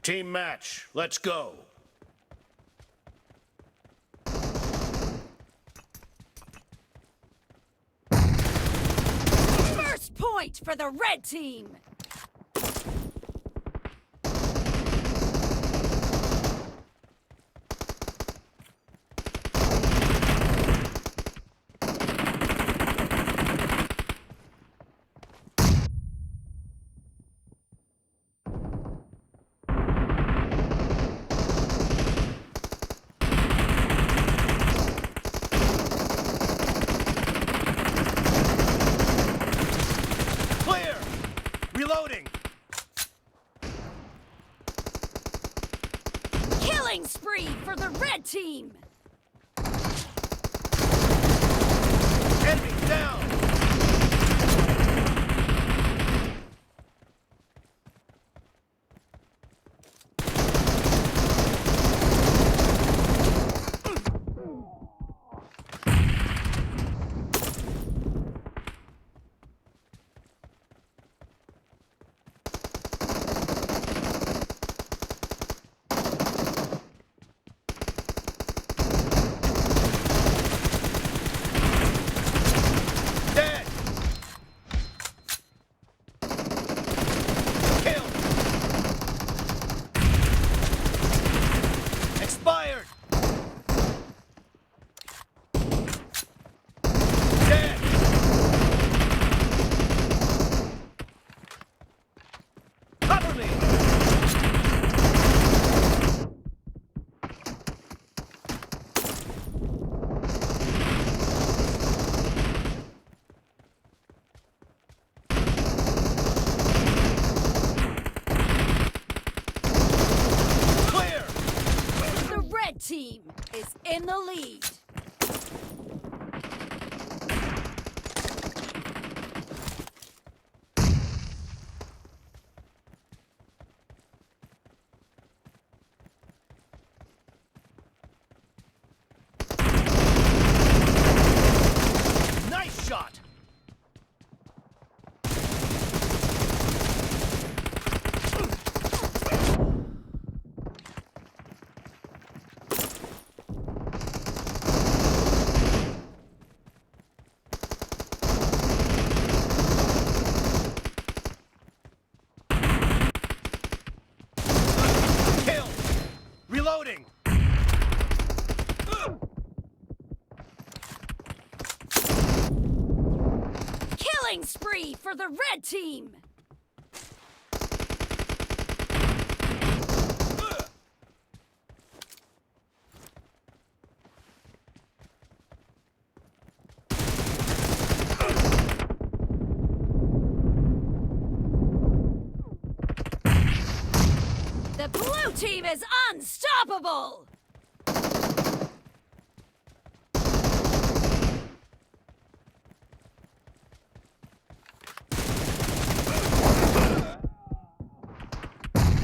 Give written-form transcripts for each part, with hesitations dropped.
Team match, let's go. First point for the red team! Reloading! Killing spree for the red team! Enemy down! Team is in the lead. Nice shot. Reloading! Killing spree for the red team! The blue team is unstoppable!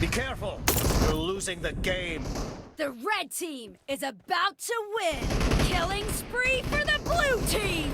Be careful! You're losing the game! The red team is about to win! Killing spree for the blue team!